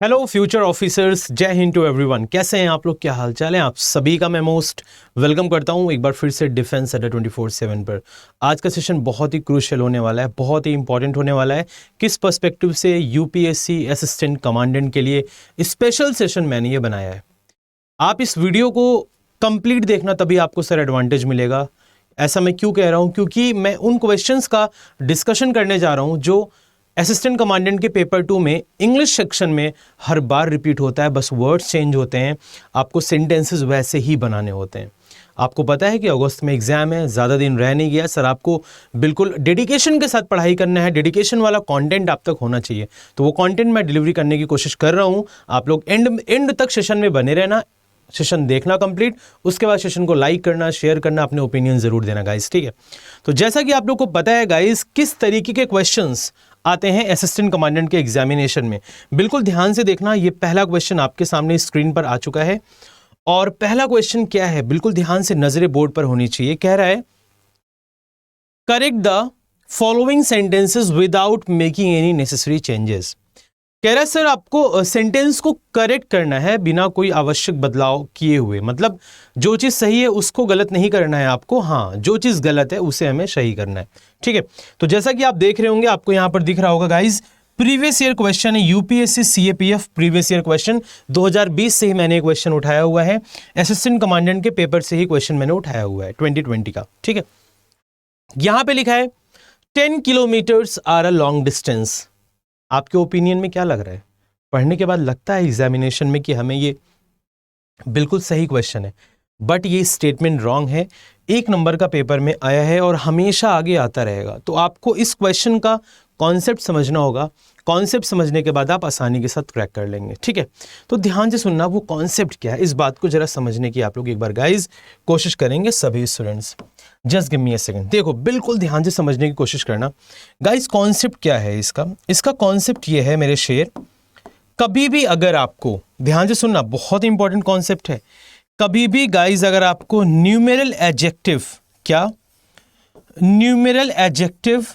Hello future officers, जय हिंद to everyone. कैसे हैं आप लोग, क्या हाल चाल है आप सभी का। मैं मोस्ट वेलकम करता हूं एक बार फिर से डिफेंस अड्डा 24/7 पर। आज का सेशन बहुत ही क्रूशियल होने वाला है, बहुत ही इंपॉर्टेंट होने वाला है। किस पर्सपेक्टिव से यूपीएससी असिस्टेंट कमांडेंट के लिए स्पेशल सेशन मैंने ये बनाया है। आप इस वीडियो को कंप्लीट देखना, तभी आपको सर एडवांटेज मिलेगा। ऐसा मैं क्यों कह रहा हूं, क्योंकि मैं उन क्वेश्चंस का डिस्कशन करने जा रहा हूं जो असिस्टेंट कमांडेंट के पेपर 2 में इंग्लिश सेक्शन में हर बार रिपीट होता है, बस वर्ड्स चेंज होते हैं, आपको सेंटेंसेस वैसे ही बनाने होते हैं। आपको पता है कि अगस्त में एग्जाम है, ज़्यादा दिन रह नहीं गया सर। आपको बिल्कुल डेडिकेशन के साथ पढ़ाई करना है, डेडिकेशन वाला कंटेंट आप तक होना चाहिए। तो वो कंटेंट मैं डिलीवरी करने की कोशिश कर रहा हूँ। आप लोग एंड तक सेशन में बने रहना, सेशन देखना कंप्लीट, उसके बाद सेशन को लाइक करना, शेयर करना, अपने ओपिनियन जरूर देना गाइस, ठीक है। तो जैसा कि आप लोग को पता है गाइस, किस तरीके के क्वेश्चंस आते हैं असिस्टेंट कमांडेंट के एग्जामिनेशन में, बिल्कुल ध्यान से देखना। ये पहला क्वेश्चन आपके सामने स्क्रीन पर आ चुका है। और पहला क्वेश्चन क्या है, बिल्कुल ध्यान से नजरें बोर्ड पर होनी चाहिए। कह रहा है correct the following sentences without making any necessary changes. कह रहा है सर आपको सेंटेंस को करेक्ट करना है बिना कोई आवश्यक बदलाव किए हुए। मतलब जो चीज़ सही है उसको गलत नहीं करना है आपको, हाँ जो चीज़ गलत है उसे हमें सही करना है, ठीक है। तो जैसा कि आप देख रहे होंगे, आपको यहाँ पर दिख रहा होगा गाइज, प्रीवियस ईयर क्वेश्चन है, UPSC CAPF previous year question 2020 से ही मैंने क्वेश्चन उठाया हुआ है। असिस्टेंट कमांडेंट के पेपर से ही क्वेश्चन मैंने उठाया हुआ है 2020 का, ठीक है। यहाँ पे लिखा है 10 kilometres are a long distance. आपके ओपिनियन में क्या लग रहा है? पढ़ने के बाद लगता है एग्जामिनेशन में कि हमें ये बिल्कुल सही क्वेश्चन है, बट ये स्टेटमेंट रॉन्ग है। 1 नंबर का पेपर में आया है और हमेशा आगे आता रहेगा। तो आपको इस क्वेश्चन का कॉन्सेप्ट समझना होगा। कॉन्सेप्ट समझने के बाद आप आसानी के साथ क्रैक कर लेंगे, ठीक है। तो ध्यान से सुनना, वो कॉन्सेप्ट क्या है, इस बात को जरा समझने की आप लोग एक बार गाइज कोशिश करेंगे सभी students. Just give me a second. देखो, बिल्कुल ध्यान से समझने की कोशिश करना गाइज। कॉन्सेप्ट क्या है इसका कॉन्सेप्ट ये है मेरे शेर, कभी भी अगर आपको, ध्यान से सुनना, बहुत इंपॉर्टेंट कॉन्सेप्ट है। कभी भी गाइज अगर आपको न्यूमेरल एडजेक्टिव, क्या numeral adjective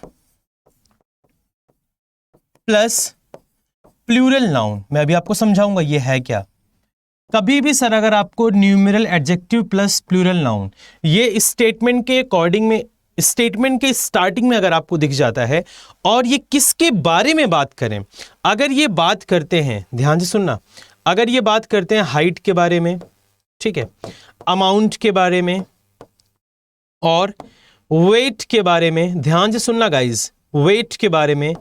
plus plural noun, मैं अभी आपको समझाऊंगा ये है क्या। कभी भी सर अगर आपको numeral adjective plus plural noun, ये स्टेटमेंट के अकॉर्डिंग में, स्टेटमेंट के स्टार्टिंग में अगर आपको दिख जाता है, और ये किसके बारे में बात करें, अगर ये बात करते हैं, ध्यान से सुनना, अगर ये बात करते हैं हाइट के बारे में, ठीक है, अमाउंट के बारे में और वेट के बारे में, ध्यान से सुनना गाइज, वेट के बारे में,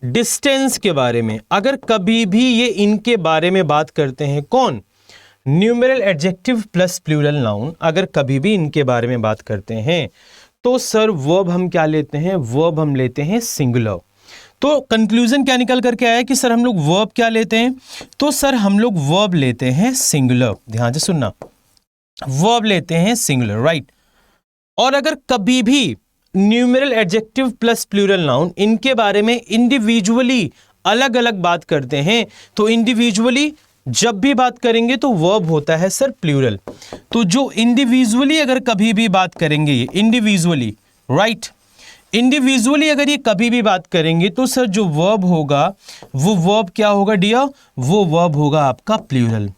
डिस्टेंस के बारे में, अगर कभी भी ये इनके बारे में बात करते हैं, कौन, numeral adjective plus plural noun, अगर कभी भी इनके बारे में बात करते हैं, तो सर वर्ब हम क्या लेते हैं, वर्ब हम लेते हैं सिंगुलर। तो कंक्लूजन क्या निकल करके आया कि सर हम लोग वर्ब क्या लेते हैं, तो सर हम लोग वर्ब लेते हैं सिंगुलर। ध्यान से सुनना, वर्ब लेते हैं सिंगुलर, राइट। और अगर कभी भी numeral adjective plus plural noun इनके बारे में इंडिविजुअली अलग अलग बात करते हैं, तो इंडिविजुअली जब भी बात करेंगे तो वर्ब होता है सर प्लूरल। तो जो इंडिविजुअली अगर कभी भी बात करेंगे, ये इंडिविजुअली, राइट, इंडिविजुअली अगर ये कभी भी बात करेंगे, तो सर जो वर्ब होगा वो वर्ब क्या होगा डियर, वो वर्ब होगा आपका प्लूरल।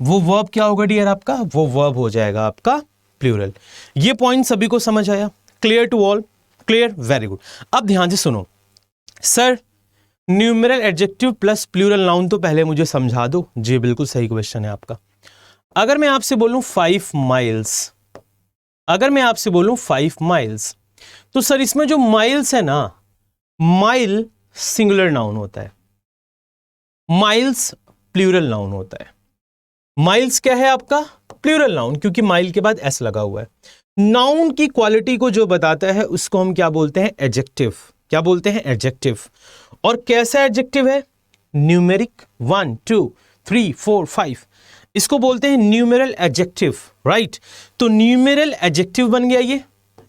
वो वर्ब क्या होगा डियर आपका, वो वर्ब हो जाएगा आपका प्लूरल। ये पॉइंट सभी को समझ आया? Clear to all? Clear, very good. अब ध्यान से सुनो, sir numeral adjective plus plural noun तो पहले मुझे समझा दो। जी बिल्कुल सही क्वेश्चन है आपका। अगर मैं आपसे बोलूं 5 माइल्स, अगर मैं आपसे बोलूं 5 माइल्स, तो सर इसमें जो माइल्स है ना, माइल सिंगुलर नाउन होता है, माइल्स प्लूरल नाउन होता है। माइल्स क्या है आपका, प्लूरल नाउन, क्योंकि माइल के बाद एस लगा हुआ है। नाउन की क्वालिटी को जो बताता है उसको हम क्या बोलते हैं, एडजेक्टिव। क्या बोलते हैं, एडजेक्टिव। और कैसा एडजेक्टिव है, न्यूमेरिक, 1 2 3 4 5, इसको बोलते हैं न्यूमेरल एडजेक्टिव, राइट। तो न्यूमेरल एडजेक्टिव बन गया ये,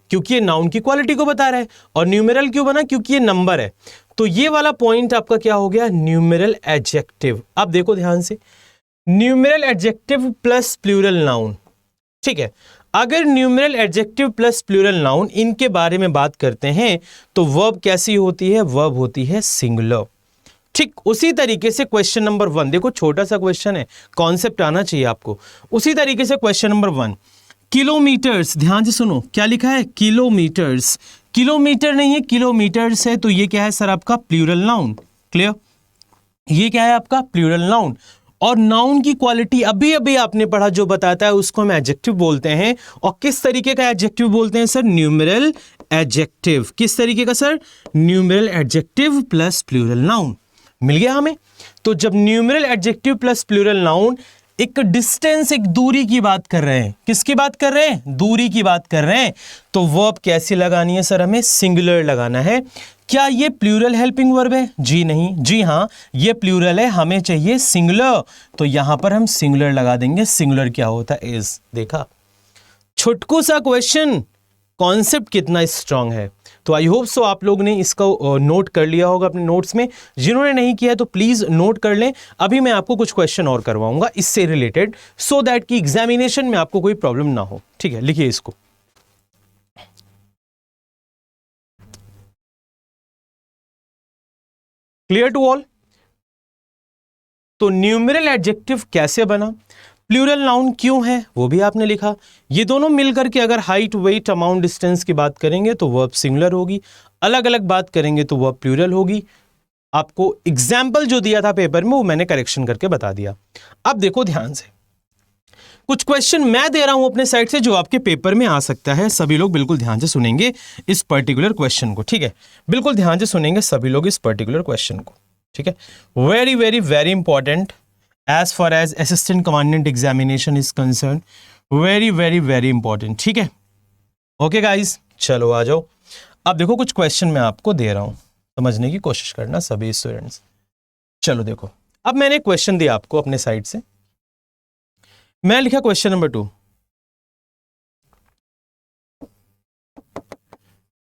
क्योंकि ये नाउन की क्वालिटी को बता रहा है। और न्यूमेरल क्यों बना, क्योंकि ये नंबर है। तो ये वाला पॉइंट आपका क्या हो गया, न्यूमेरल एडजेक्टिव। अब देखो ध्यान से, numeral adjective plus plural noun, ठीक है। अगर numeral adjective plus plural noun इनके बारे में बात करते हैं, तो वर्ब कैसी होती है, वर्ब होती है सिंगुलर, ठीक उसी तरीके से क्वेश्चन नंबर 1, देखो छोटा सा क्वेश्चन है, कॉन्सेप्ट आना चाहिए आपको। उसी तरीके से क्वेश्चन नंबर 1, किलोमीटर्स, ध्यान से सुनो क्या लिखा है, किलोमीटर्स, किलोमीटर नहीं है किलोमीटर्स है, तो ये क्या है सर आपका प्लूरल नाउन। क्लियर, ये क्या है आपका प्लूरल नाउन। और नाउन की क्वालिटी अभी अभी आपने पढ़ा जो बताता है उसको हम एडजेक्टिव बोलते हैं। और किस तरीके का एडजेक्टिव बोलते हैं सर, न्यूमेरल एडजेक्टिव। किस तरीके का sir, numeral adjective plus plural noun. मिल गया हमें। तो जब numeral adjective plus plural noun एक डिस्टेंस, एक दूरी की बात कर रहे हैं, किसकी बात कर रहे हैं, दूरी की बात कर रहे हैं, तो वर्ब कैसी लगानी है सर, हमें सिंगुलर लगाना है। क्या ये प्लूरल हेल्पिंग वर्ब है, जी नहीं, जी हाँ ये प्लूरल है, हमें चाहिए सिंगुलर, तो यहां पर हम सिंगुलर लगा देंगे। सिंगुलर क्या होता है, इज। देखा, छुटकू सा क्वेश्चन, कॉन्सेप्ट कितना स्ट्रांग है। तो आई होप सो आप लोग ने इसका नोट कर लिया होगा अपने नोट्स में। जिन्होंने नहीं किया तो प्लीज नोट कर लें। अभी मैं आपको कुछ क्वेश्चन और करवाऊंगा इससे रिलेटेड, सो दैट कि एग्जामिनेशन में आपको कोई प्रॉब्लम ना हो। ठीक है, लिखिए इसको। Clear to all. तो न्यूमेरल एडजेक्टिव कैसे बना, प्लूरल नाउन क्यों है वो भी आपने लिखा। ये दोनों मिलकर के अगर हाइट, वेट, अमाउंट, डिस्टेंस की बात करेंगे तो वर्ब सिंगुलर होगी, अलग अलग बात करेंगे तो वर्ब प्लूरल होगी। आपको एग्जाम्पल जो दिया था पेपर में वो मैंने करेक्शन करके बता दिया। अब देखो ध्यान से, कुछ क्वेश्चन मैं दे रहा हूं अपने साइड से जो आपके पेपर में आ सकता है। सभी लोग बिल्कुल ध्यान से सुनेंगे इस पर्टिकुलर क्वेश्चन को। ठीक है, बिल्कुल ध्यान से सुनेंगे सभी लोग इस पर्टिकुलर क्वेश्चन को। ठीक है, very very very important as far as assistant commandant examination is concern, very very very important. ठीक है, ओके गाइज, चलो आ जाओ। अब देखो कुछ क्वेश्चन मैं आपको दे रहा हूं, समझने की कोशिश करना सभी स्टूडेंट्स। चलो देखो, अब मैंने क्वेश्चन दिया आपको अपने साइड से। मैं लिखा क्वेश्चन नंबर 2,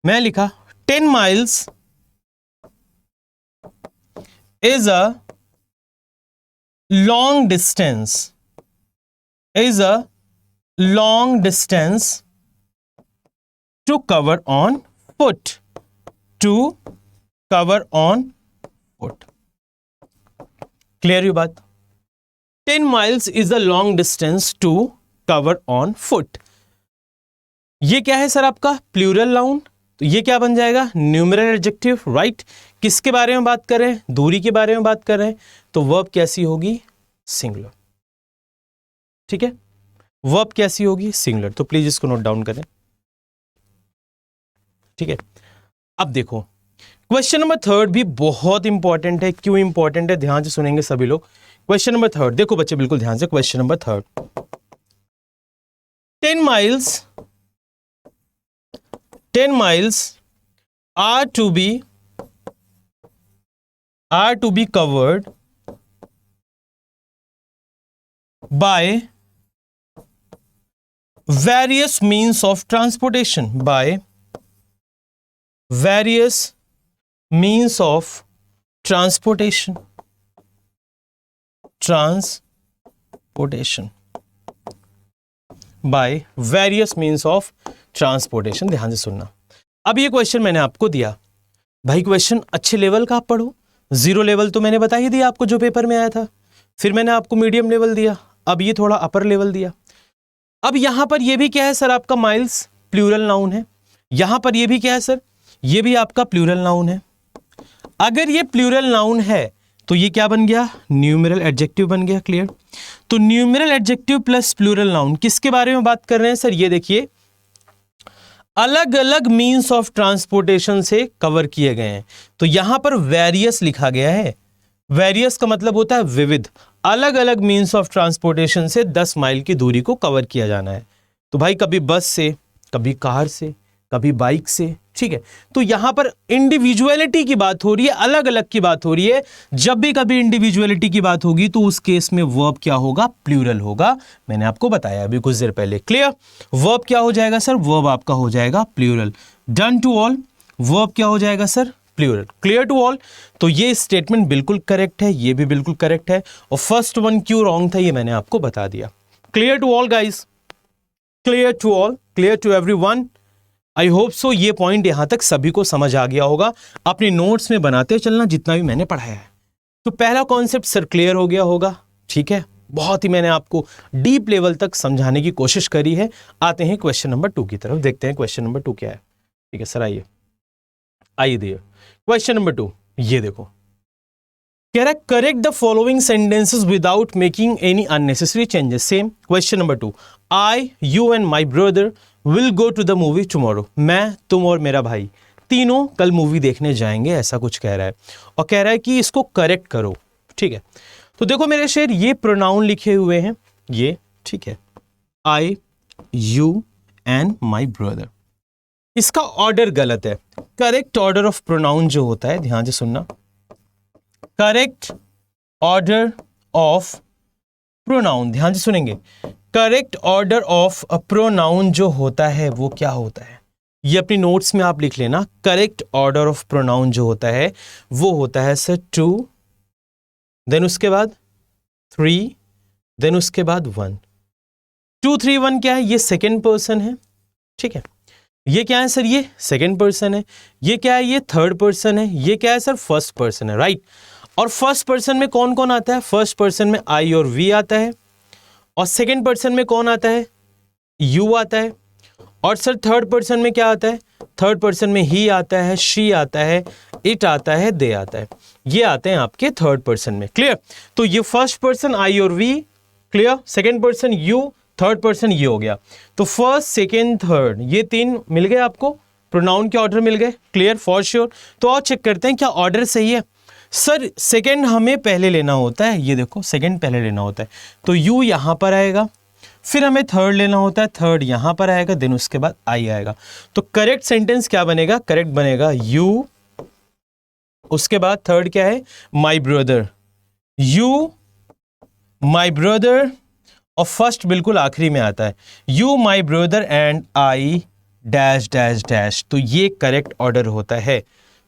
मैं लिखा 10 miles is a long distance, is a long distance to cover on foot, to cover on foot। Clear ये बात, 10 miles is a long distance to cover on foot। ये क्या है सर आपका प्लूरल नाउन, तो ये क्या बन जाएगा, न्यूमेरल एडजेक्टिव। राइट, किसके बारे में बात कर रहे हैं, दूरी के बारे में बात कर रहे हैं, तो वर्ब कैसी होगी, सिंगुलर। ठीक है, वर्ब कैसी होगी, सिंगुलर। तो प्लीज इसको नोट डाउन करें। ठीक है, अब देखो क्वेश्चन नंबर 3 भी बहुत इंपॉर्टेंट है। क्यों इंपॉर्टेंट है, ध्यान से सुनेंगे सभी लोग। क्वेश्चन नंबर 3, देखो बच्चे बिल्कुल ध्यान से, question number 3, 10 miles are to be covered by various means of transportation, by various means of transportation, by various means of transportation. ध्यान से सुनना। अब ये क्वेश्चन मैंने आपको दिया, भाई क्वेश्चन अच्छे लेवल का आप पढ़ो। 0 लेवल तो मैंने बता ही दिया आपको जो पेपर में आया था, फिर मैंने आपको मीडियम लेवल दिया, अब ये थोड़ा अपर लेवल दिया। अब यहां पर ये भी क्या है सर आपका माइल्स, प्लूरल नाउन है। यहां पर ये भी क्या है सर, ये भी आपका प्लूरल नाउन है। अगर ये प्लूरल नाउन है तो ये क्या बन गया, न्यूमेरल एडजेक्टिव बन गया। क्लियर, तो numeral adjective plus plural noun किसके बारे में बात कर रहे हैं सर, ये देखिए अलग अलग मीन्स ऑफ ट्रांसपोर्टेशन से कवर किए गए हैं। तो यहां पर वेरियस लिखा गया है, वेरियस का मतलब होता है विविध, अलग अलग मीन्स ऑफ ट्रांसपोर्टेशन से 10 माइल की दूरी को कवर किया जाना है। तो भाई कभी बस से, कभी कार से, कभी बाइक से। ठीक है, तो यहां पर इंडिविजुअलिटी की बात हो रही है, अलग अलग की बात हो रही है। जब भी कभी इंडिविजुअलिटी की बात होगी तो उस केस में वर्ब क्या होगा, प्लूरल होगा। मैंने आपको बताया अभी कुछ देर पहले। क्लियर, वर्ब क्या हो जाएगा सर, वर्ब आपका हो जाएगा plural. Done to all, verb क्या हो जाएगा sir, plural. Clear to all, तो ये स्टेटमेंट बिल्कुल करेक्ट है, ये भी बिल्कुल करेक्ट है। और फर्स्ट वन क्यों रॉन्ग था ये मैंने आपको बता दिया। Clear to all guys, clear to all, clear to everyone. I hope so ये पॉइंट यहां तक सभी को समझ आ गया होगा। अपने नोट्स में बनाते चलना जितना भी मैंने पढ़ाया है। तो पहला कॉन्सेप्ट सर क्लियर हो गया होगा, ठीक है। बहुत ही मैंने आपको डीप लेवल तक समझाने की कोशिश करी है। आते हैं क्वेश्चन नंबर 2 की तरफ, देखते हैं क्वेश्चन नंबर 2 क्या है। ठीक है सर, आइए दिए क्वेश्चन नंबर 2। ये देखो, कह रहा है correct the following sentences without making any unnecessary changes. Same question number 2, I, you and my brother will go to the movie tomorrow. मैं, तुम और मेरा भाई तीनों कल मूवी देखने जाएंगे, ऐसा कुछ कह रहा है। और कह रहा है कि इसको करेक्ट करो, ठीक है। तो देखो मेरे शेर, ये प्रोनाउन लिखे हुए हैं ये, ठीक है, आई, यू एंड माई ब्रदर। इसका ऑर्डर गलत है। करेक्ट ऑर्डर ऑफ प्रोनाउन जो होता है, ध्यान से सुनना, करेक्ट ऑर्डर ऑफ प्रोनाउन, ध्यान से सुनेंगे, correct order of a pronoun जो होता है वो क्या होता है, ये अपनी नोट्स में आप लिख लेना। करेक्ट ऑर्डर ऑफ प्रोनाउन जो होता है वो होता है सर 2, देन उसके बाद 3, देन उसके बाद 1। 2 3 1 क्या है, ये सेकेंड पर्सन है, ठीक है। ये क्या है सर, ये सेकेंड पर्सन है। ये क्या है, ये थर्ड पर्सन है। ये क्या है सर, फर्स्ट पर्सन है, राइट। और फर्स्ट पर्सन में कौन कौन आता है, फर्स्ट पर्सन में आई और वी आता है। और सेकेंड पर्सन में कौन आता है, यू आता है। और सर थर्ड पर्सन में क्या आता है, थर्ड पर्सन में ही आता है, शी आता है, इट आता है, दे आता है। ये आते हैं आपके थर्ड पर्सन में, क्लियर। तो ये फर्स्ट पर्सन आई और we, clear. Second person you, third person ये हो गया। तो फर्स्ट, सेकेंड, थर्ड, ये 3 मिल गए आपको, प्रोनाउन के ऑर्डर मिल गए, क्लियर, फॉर श्योर। तो और चेक करते हैं क्या ऑर्डर सही है। सर सेकेंड हमें पहले लेना होता है, ये देखो सेकेंड पहले लेना होता है, तो यू यहां पर आएगा। फिर हमें थर्ड लेना होता है, थर्ड यहां पर आएगा, देन उसके बाद आई आएगा। तो करेक्ट सेंटेंस क्या बनेगा, करेक्ट बनेगा यू, उसके बाद थर्ड क्या है, my brother, you my brother, और फर्स्ट बिल्कुल आखिरी में आता है, you my brother and I dash dash dash. तो ये करेक्ट ऑर्डर होता है।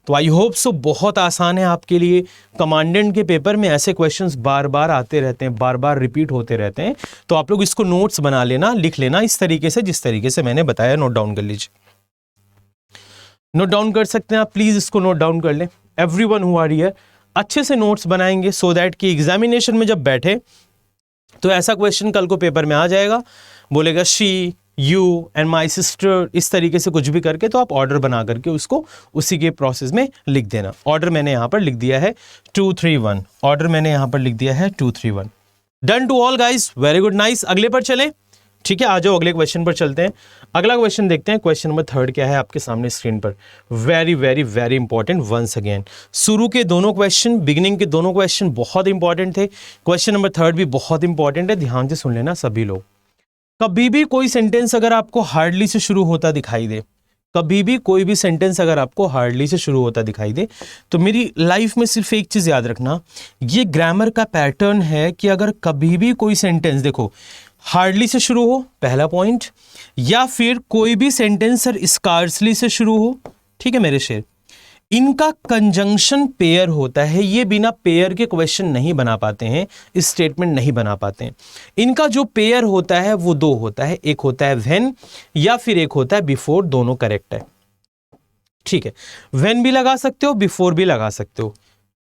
तो आई होप सो बहुत आसान है आपके लिए। कमांडेंट के पेपर में ऐसे क्वेश्चंस बार बार आते रहते हैं, बार बार रिपीट होते रहते हैं। तो आप लोग इसको नोट्स बना लेना, लिख लेना इस तरीके से, जिस तरीके से मैंने बताया, नोट डाउन कर लीजिए। नोट डाउन कर सकते हैं आप, प्लीज इसको नोट डाउन कर लें। एवरीवन हु आर हियर अच्छे से नोट्स बनाएंगे, सो दैट कि एग्जामिनेशन में जब बैठे तो ऐसा क्वेश्चन कल को पेपर में आ जाएगा, बोलेगा she, you and my sister, इस तरीके से कुछ भी करके, तो आप ऑर्डर बना करके उसको उसी के प्रोसेस में लिख देना। ऑर्डर मैंने यहाँ पर लिख दिया है 2 3 1, ऑर्डर मैंने यहाँ पर लिख दिया है 2 3 1। Done to all guys, very good, nice. अगले पर चलें, ठीक है, आ जाओ अगले क्वेश्चन पर चलते हैं। अगला क्वेश्चन देखते हैं, क्वेश्चन नंबर 3 क्या है आपके सामने स्क्रीन पर। Very very very important once again. शुरू के दोनों क्वेश्चन, बिगिनिंग के दोनों क्वेश्चन बहुत इंपॉर्टेंट थे। क्वेश्चन नंबर 3 भी बहुत इंपॉर्टेंट है, ध्यान से सुन लेना सभी लोग। कभी भी कोई सेंटेंस अगर आपको हार्डली से शुरू होता दिखाई दे, कभी भी कोई भी सेंटेंस अगर आपको हार्डली से शुरू होता दिखाई दे, तो मेरी लाइफ में सिर्फ एक चीज याद रखना, ये ग्रामर का पैटर्न है कि अगर कभी भी कोई सेंटेंस देखो हार्डली से शुरू हो, पहला पॉइंट, या फिर कोई भी सेंटेंस सर स्कार्सली से शुरू हो, ठीक है मेरे शेर, इनका कंजंक्शन पेयर होता है। ये बिना पेयर के क्वेश्चन नहीं बना पाते हैं, स्टेटमेंट नहीं बना पाते हैं। इनका जो पेयर होता है वो 2 होता है, एक होता है व्हेन या फिर एक होता है बिफोर, दोनों करेक्ट है, ठीक है। व्हेन भी लगा सकते हो, बिफोर भी लगा सकते हो,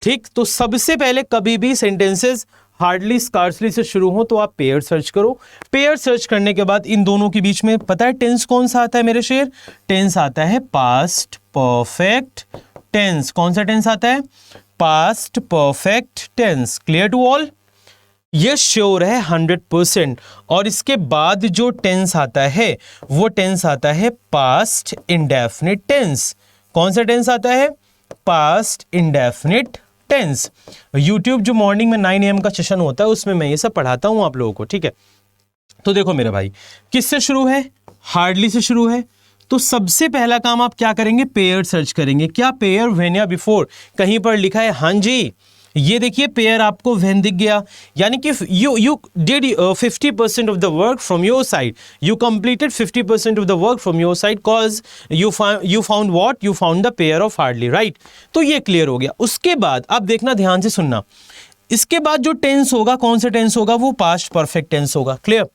ठीक। तो सबसे पहले कभी भी सेंटेंसेस हार्डली स्कार्सली से शुरू हो तो आप पेयर सर्च करो। पेयर सर्च करने के बाद इन दोनों के बीच में पता है टेंस कौन सा आता है मेरे शेर, टेंस आता है पास्ट परफेक्ट टेंस। कौन सा टेंस आता है, past perfect tense. Clear to all, ये श्योर है 100%। और इसके बाद जो टेंस आता है वो टेंस आता है पास्ट इंडेफिनिट टेंस। कौन सा टेंस आता है, पास्ट इंडेफिनिट टेंस। यूट्यूब जो मॉर्निंग में 9 AM का सेशन होता है उसमें मैं ये सब पढ़ाता हूं आप लोगों को, ठीक है। तो देखो मेरे भाई, किससे शुरू है, हार्डली से शुरू है। तो सबसे पहला काम आप क्या करेंगे, पेयर सर्च करेंगे। क्या पेयर, व्हेन या बिफोर, कहीं पर लिखा है, हाँ जी, ये देखिए पेयर आपको व्हेन दिख गया, यानी कि you did 50% of the work from your side, you completed 50% of the work from your side cause you found what, you found the pair of hardly, right. तो ये क्लियर हो गया। उसके बाद अब देखना, ध्यान से सुनना, इसके बाद जो टेंस होगा, कौन सा टेंस होगा, वो पास्ट परफेक्ट टेंस होगा, क्लियर।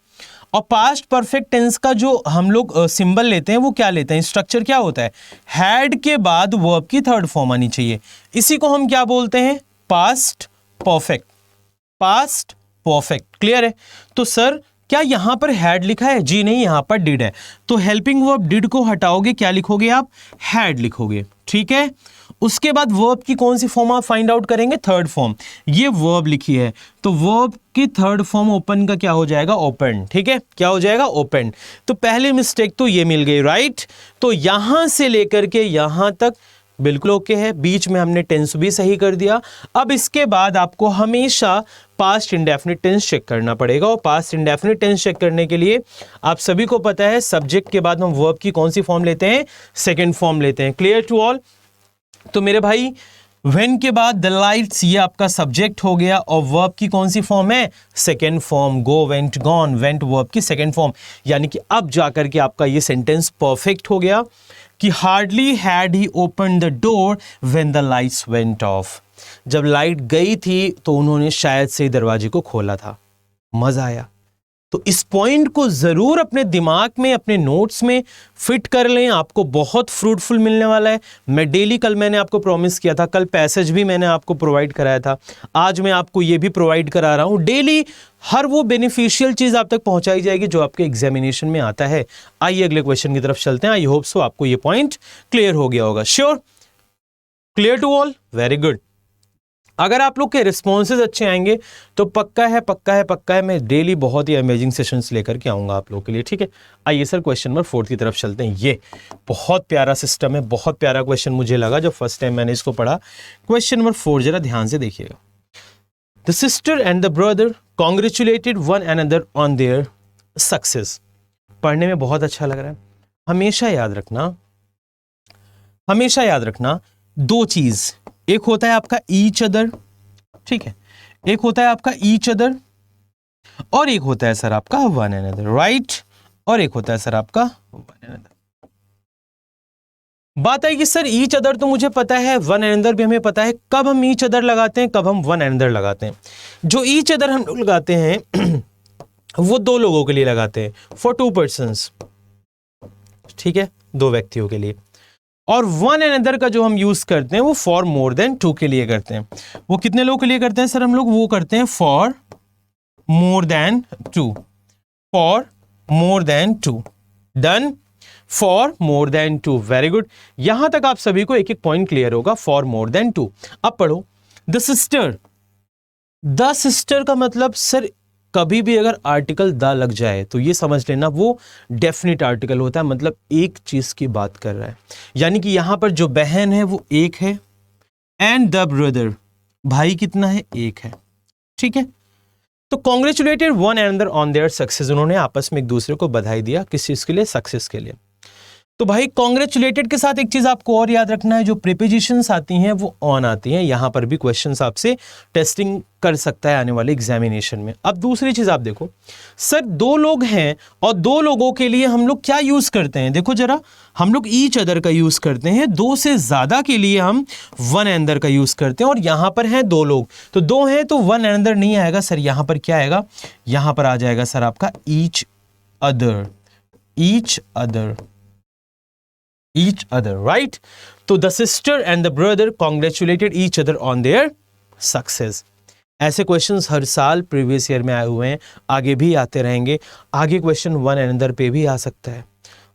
और पास्ट परफेक्ट टेंस का जो हम लोग सिंबल लेते हैं वो क्या लेते हैं, स्ट्रक्चर क्या होता है, हैड के बाद वर्ब की थर्ड फॉर्म आनी चाहिए। इसी को हम क्या बोलते हैं, past perfect, past perfect, clear है। तो सर क्या यहां पर हैड लिखा है? जी नहीं, यहां पर डिड है। तो हेल्पिंग वर्ब डिड को हटाओगे, क्या लिखोगे आप? हैड लिखोगे, ठीक है। उसके बाद वर्ब की कौन सी फॉर्म आप फाइंड आउट करेंगे? Third form. ये वर्ब लिखी है तो वर्ब की थर्ड फॉर्म ओपन का क्या हो जाएगा? ओपन, ठीक है। क्या हो जाएगा? ओपन। तो पहली मिस्टेक तो ये मिल गई, राइट। तो यहां से लेकर के यहां तक बिल्कुल ओके है, बीच में हमने टेंस भी सही कर दिया। अब इसके बाद आपको हमेशा पास्ट इंडेफिनिट टेंस चेक करना पड़ेगा, और पास्ट इंडेफिनिट टेंस चेक करने के लिए आप सभी को पता है सब्जेक्ट के बाद हम वर्ब की कौन सी फॉर्म लेते हैं? सेकंड फॉर्म लेते हैं। Clear to all? तो मेरे भाई व्हेन के बाद द लाइट्स, ये आपका सब्जेक्ट हो गया, और वर्ब की कौन सी फॉर्म है? Second form. Go, went, gone, went verb की सेकेंड फॉर्म। यानी कि अब जाकर के आपका ये सेंटेंस परफेक्ट हो गया कि hardly had he open the door when the lights went of. जब लाइट गई थी तो उन्होंने शायद से दरवाजे को खोला था। मजा आया? तो इस पॉइंट को जरूर अपने दिमाग में, अपने नोट्स में फिट कर लें, आपको बहुत फ्रूटफुल मिलने वाला है। मैं डेली, कल मैंने आपको प्रॉमिस किया था, कल पैसेज भी मैंने आपको प्रोवाइड कराया था, आज मैं आपको ये भी प्रोवाइड करा रहा हूं। डेली हर वो बेनिफिशियल चीज आप तक पहुंचाई जाएगी जो आपके एग्जामिनेशन में आता है। आइए अगले क्वेश्चन की तरफ चलते हैं। आई होप सो आपको ये पॉइंट क्लियर हो गया होगा। Sure? Clear to all? Very good. अगर आप लोग के रिस्पॉन्सेज अच्छे आएंगे तो पक्का है, पक्का है, पक्का है, मैं डेली बहुत ही अमेजिंग सेशंस लेकर के आऊंगा आप लोग के लिए, ठीक है। आइए सर क्वेश्चन नंबर 4 की तरफ चलते हैं। ये बहुत प्यारा सिस्टम है, बहुत प्यारा क्वेश्चन मुझे लगा जब फर्स्ट टाइम मैंने इसको पढ़ा। क्वेश्चन नंबर 4 जरा ध्यान से देखिएगा। The sister and the brother congratulated one another on their success. पढ़ने में बहुत अच्छा लग रहा है। हमेशा याद रखना, हमेशा याद रखना, दो चीज, एक होता है आपका ईच अदर, ठीक है, एक होता है आपका ईच अदर, और एक होता है सर आपका वन अनदर, राइट, और एक होता है सर आपका वन अनदर। बात है कि सर ईच अदर तो मुझे पता है, वन अनदर भी हमें पता है। कब हम ईच अदर लगाते हैं, कब हम वन अनदर लगाते हैं? जो ईच अदर हम लोग लगाते हैं वो दो लोगों के लिए लगाते हैं, फॉर टू पर्सन्स, ठीक है, दो व्यक्तियों के लिए। और वन अनदर का जो हम यूज करते हैं वो फॉर मोर देन टू के लिए करते हैं। वो कितने लोगों के लिए करते हैं सर हम लोग? वो करते हैं for more than two, for more than two. Done? For more than two, very good. यहां तक आप सभी को एक एक पॉइंट क्लियर होगा, फॉर मोर देन टू। अब पढ़ो द सिस्टर। द सिस्टर का मतलब सर कभी भी अगर आर्टिकल द लग जाए तो ये समझ लेना वो डेफिनेट आर्टिकल होता है, मतलब एक चीज की बात कर रहा है। यानी कि यहां पर जो बहन है वो एक है, एंड द ब्रदर, भाई कितना है? एक है, ठीक है। तो congratulated one another on their success, उन्होंने आपस में एक दूसरे को बधाई दिया, किस चीज के लिए? सक्सेस के लिए। तो भाई कॉन्ग्रेचुलेटेड के साथ एक चीज आपको और याद रखना है, जो प्रीपोजिशंस आती हैं वो ऑन आती हैं। यहां पर भी क्वेश्चंस आपसे टेस्टिंग कर सकता है आने वाले एग्जामिनेशन में। अब दूसरी चीज आप देखो, सर दो लोग हैं और दो लोगों के लिए हम लोग क्या यूज करते हैं? देखो जरा, हम लोग ईच अदर का यूज करते हैं, दो से ज्यादा के लिए हम वन अनदर का यूज करते हैं। और यहां पर हैं दो लोग, तो दो हैं तो वन अनदर नहीं आएगा सर, यहां पर क्या आएगा? यहां पर आ जाएगा सर आपका each other, each other, each other, right? तो the sister and the brother congratulated each other on their success. ऐसे क्वेश्चंस हर साल प्रीवियस ईयर में आए हुए हैं, आगे भी आते रहेंगे। आगे क्वेश्चन वन अनदर पे भी आ सकता है,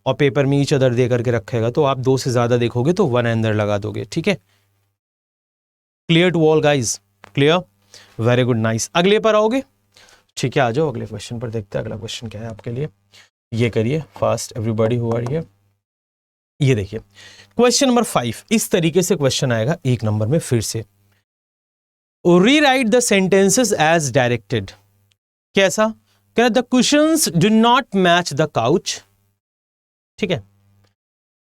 और पेपर में ईच अदर दे करके रखेगा तो आप दो से ज्यादा देखोगे तो वन अनदर लगा दोगे, ठीक है। Clear to all guys? Clear? Very good, nice. अगले पर आओगे, ठीक है, आ जाओ अगले क्वेश्चन पर। देखते हैं अगला क्वेश्चन क्या है आपके लिए। ये करिए fast everybody who are here. ये देखिए क्वेश्चन नंबर 5, इस तरीके से क्वेश्चन आएगा एक नंबर में फिर से। Rewrite the sentences as directed. कैसा? कह the cushions do not match the couch, ठीक है।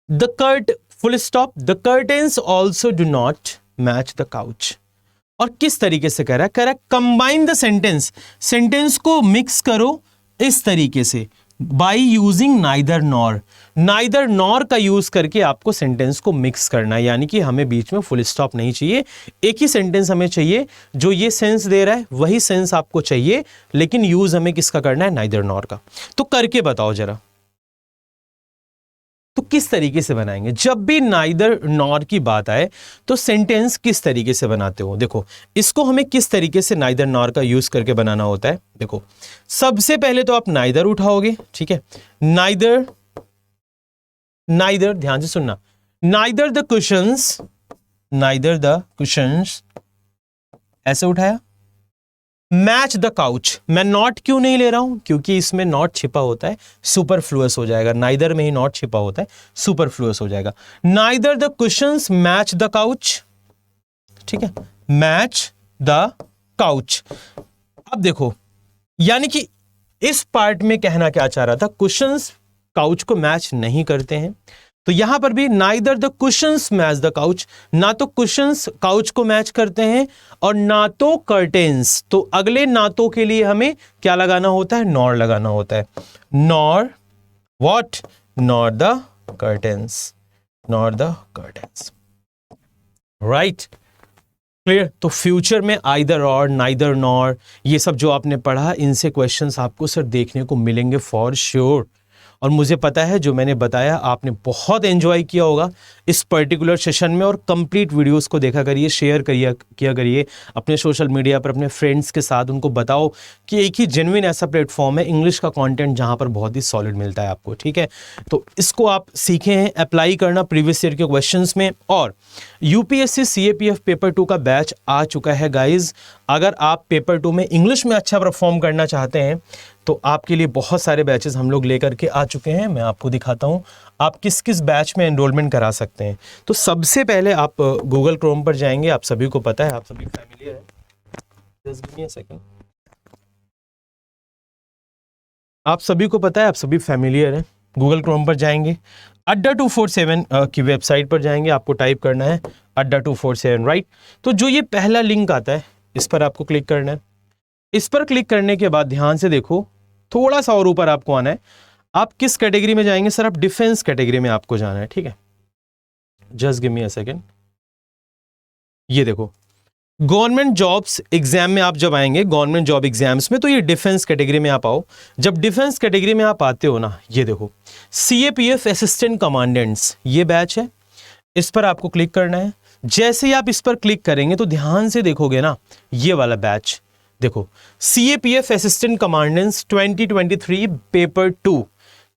The curt, full stop, the curtains also do not match the couch. और किस तरीके से कह रहा है? कह रहा है कंबाइन द सेंटेंस, सेंटेंस को मिक्स करो इस तरीके से, by using neither nor. Neither nor का यूज करके आपको सेंटेंस को मिक्स करना है, यानी कि हमें बीच में फुल स्टॉप नहीं चाहिए, एक ही सेंटेंस हमें चाहिए जो ये सेंस दे रहा है वही सेंस आपको चाहिए, लेकिन यूज हमें किसका करना है? नाइदर नॉर का। तो करके बताओ जरा। तो किस तरीके से बनाएंगे? जब भी नाइदर नॉर की बात आए तो सेंटेंस किस तरीके से बनाते हो? देखो, इसको हमें किस तरीके से नाइदर नॉर का यूज करके बनाना होता है। देखो, सबसे पहले तो आप नाइदर उठाओगे, ठीक है, नाइदर, नाइदर, ध्यान से सुनना, neither the cushions, neither the cushions, ऐसे उठाया। मैच द काउच, मैं नॉट क्यों नहीं ले रहा हूं? क्योंकि इसमें नॉट छिपा होता है, सुपरफ्लुअस हो जाएगा। नाइदर में ही नॉट छिपा होता है, सुपरफ्लुअस हो जाएगा। Neither the cushions match the couch, ठीक है, मैच द काउच। अब देखो, यानी कि इस पार्ट में कहना क्या चाह रहा था, कुशंस काउच को मैच नहीं करते हैं। तो यहां पर भी neither the cushions match the couch, ना तो कुशंस काउच को मैच करते हैं और ना तो कर्टेन्स। तो अगले नातों के लिए हमें क्या लगाना होता है? नॉर लगाना होता है। Nor what? Nor the curtains, nor the curtains, right, clear. तो फ्यूचर में आइदर और, नाइदर नॉर, ये सब जो आपने पढ़ा, इनसे क्वेश्चंस आपको सर देखने को मिलेंगे फॉर श्योर। और मुझे पता है जो मैंने बताया आपने बहुत एंजॉय किया होगा इस पर्टिकुलर सेशन में। और कंप्लीट वीडियोस को देखा करिए, शेयर किया करिए अपने सोशल मीडिया पर अपने फ्रेंड्स के साथ। उनको बताओ कि एक ही जेन्युइन ऐसा प्लेटफॉर्म है इंग्लिश का कंटेंट जहां पर बहुत ही सॉलिड मिलता है आपको, ठीक है। तो इसको आप सीखे हैं, अप्लाई करना प्रीवियस ईयर के क्वेश्चंस में। और यूपीएससी सीएपीएफ पेपर 2 का बैच आ चुका है गाइज। अगर आप पेपर 2 में इंग्लिश में अच्छा परफॉर्म करना चाहते हैं तो आपके लिए बहुत सारे बैचेस हम लोग लेकर के आ चुके हैं। मैं आपको दिखाता हूं आप किस किस बैच में एनरोलमेंट करा सकते हैं। तो सबसे पहले आप गूगल क्रोम पर जाएंगे, आप सभी को पता है, आप सभी फैमिलियर है। Just give me a second. आप सभी को पता है, आप सभी फैमिलियर हैं। गूगल क्रोम पर जाएंगे, अड्डा 247 की वेबसाइट पर जाएंगे, आपको टाइप करना है अड्डा 247, राइट। तो जो ये पहला लिंक आता है इस पर आपको क्लिक करना है। इस पर क्लिक करने के बाद ध्यान से देखो, थोड़ा सा और ऊपर आपको आना है। आप किस कैटेगरी में जाएंगे? सर आप डिफेंस कैटेगरी में आपको जाना है, ठीक है। Just give me a second. ये देखो, गवर्नमेंट जॉब्स एग्जाम में आप जब आएंगे, गवर्नमेंट जॉब एग्जाम्स में, तो ये डिफेंस कैटेगरी में आप आओ। जब डिफेंस कैटेगरी में आप आते हो ना, ये देखो सीएपीएफ असिस्टेंट कमांडेंट्स, ये बैच है, इस पर आपको क्लिक करना है। जैसे ही आप इस पर क्लिक करेंगे तो ध्यान से देखोगे ना, ये वाला बैच देखो, CAPF assistant commandants 2023 paper 2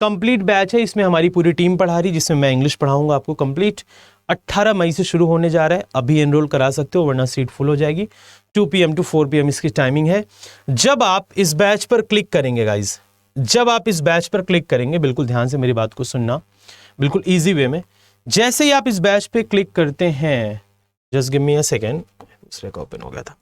complete batch है। इसमें हमारी पूरी टीम पढ़ा रही, जिसमें मैं इंग्लिश पढ़ाऊंगा आपको कंप्लीट। 18 मई से शुरू होने जा रहा है, अभी एनरोल करा सकते हो वरना सीट फुल हो जाएगी। 2 PM to 4 PM इसकी टाइमिंग है। जब आप इस बैच पर क्लिक करेंगे गाइज, जब आप इस बैच पर क्लिक करेंगे, बिल्कुल ध्यान से मेरी बात को सुनना, बिल्कुल ईजी वे में। जैसे ही आप इस बैच पे क्लिक करते हैं, just give me a second, दूसरे का ओपन हो गया था।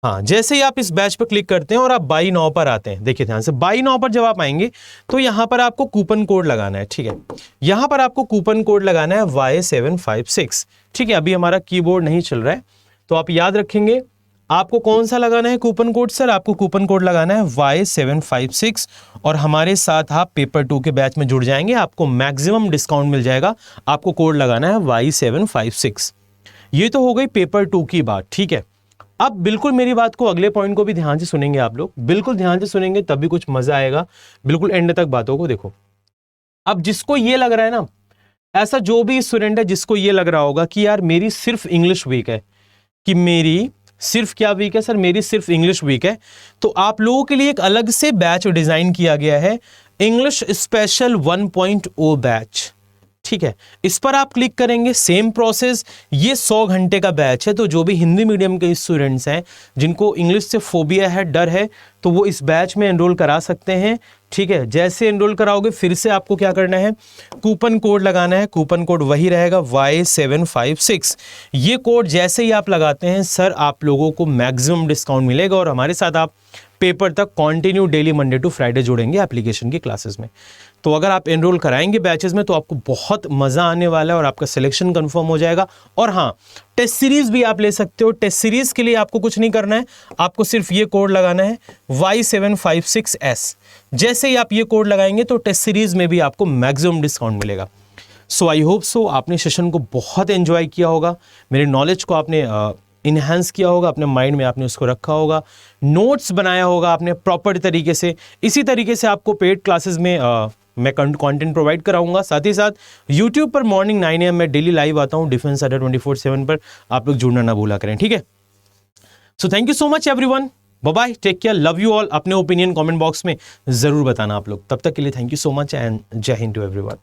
हाँ, जैसे ही आप इस बैच पर क्लिक करते हैं और आप बाई नाउ पर आते हैं, देखिए ध्यान से, बाई नाउ पर जब आप आएंगे तो यहां पर आपको कूपन कोड लगाना है, ठीक है। यहां पर आपको कूपन कोड लगाना है Y756, ठीक है। अभी हमारा कीबोर्ड नहीं चल रहा है तो आप याद रखेंगे आपको कौन सा लगाना है कूपन कोड। सर आपको कूपन कोड लगाना है Y756 और हमारे साथ आप पेपर 2 के बैच में जुड़ जाएंगे, आपको मैक्सिमम डिस्काउंट मिल जाएगा। आपको कोड लगाना है Y756। ये तो हो गई पेपर 2 की बात, ठीक है। अब बिल्कुल मेरी बात को, अगले पॉइंट को भी ध्यान से सुनेंगे आप लोग, बिल्कुल ध्यान से सुनेंगे तभी कुछ मजा आएगा। बिल्कुल एंड तक बातों को देखो। अब जिसको ये लग रहा है ना, ऐसा जो भी स्टूडेंट है जिसको ये लग रहा होगा कि यार मेरी सिर्फ इंग्लिश वीक है, कि मेरी सिर्फ क्या वीक है? सर मेरी सिर्फ इंग्लिश वीक है, तो आप लोगों के लिए एक अलग से बैच डिजाइन किया गया है, इंग्लिश स्पेशल 1.0 बैच, ठीक है। इस पर आप क्लिक करेंगे, सेम प्रोसेस, ये 100 घंटे का बैच है। तो जो भी हिंदी मीडियम के स्टूडेंट्स हैं जिनको इंग्लिश से फोबिया है, डर है, तो वो इस बैच में एनरोल करा सकते हैं, ठीक है। जैसे एनरोल कराओगे फिर से आपको क्या करना है, कूपन कोड लगाना है। कूपन कोड वही रहेगा Y756। ये कोड जैसे ही आप लगाते हैं सर आप लोगों को मैक्सिमम डिस्काउंट मिलेगा और हमारे साथ आप पेपर तक continue daily Monday to Friday जुड़ेंगे एप्लीकेशन की क्लासेस में। तो अगर आप एनरोल कराएंगे बैचेस में तो आपको बहुत मज़ा आने वाला है और आपका सिलेक्शन कंफर्म हो जाएगा। और हाँ, टेस्ट सीरीज भी आप ले सकते हो। टेस्ट सीरीज के लिए आपको कुछ नहीं करना है, आपको सिर्फ ये कोड लगाना है Y756S। जैसे ही आप ये कोड लगाएंगे तो टेस्ट सीरीज में भी आपको मैक्सिमम डिस्काउंट मिलेगा। सो आई होप सो आपने सेशन को बहुत एंजॉय किया होगा, मेरे नॉलेज को आपने इन्हांस किया होगा, अपने माइंड में आपने उसको रखा होगा, नोट्स बनाया होगा आपने प्रॉपर तरीके से। इसी तरीके से आपको पेड क्लासेस में मैं कंटेंट प्रोवाइड कराऊंगा। साथ ही साथ यूट्यूब पर मॉर्निंग 9 AM मैं डेली लाइव आता हूँ डिफेंस अड्डा 24/7 पर, आप लोग जुड़ना ना भूला करें, ठीक है। So thank you so much everyone, bye bye, take care, love you all. अपने ओपिनियन कमेंट बॉक्स में जरूर बताना आप लोग। तब तक के लिए thank you so much and जय हिंद टू एवरीवन।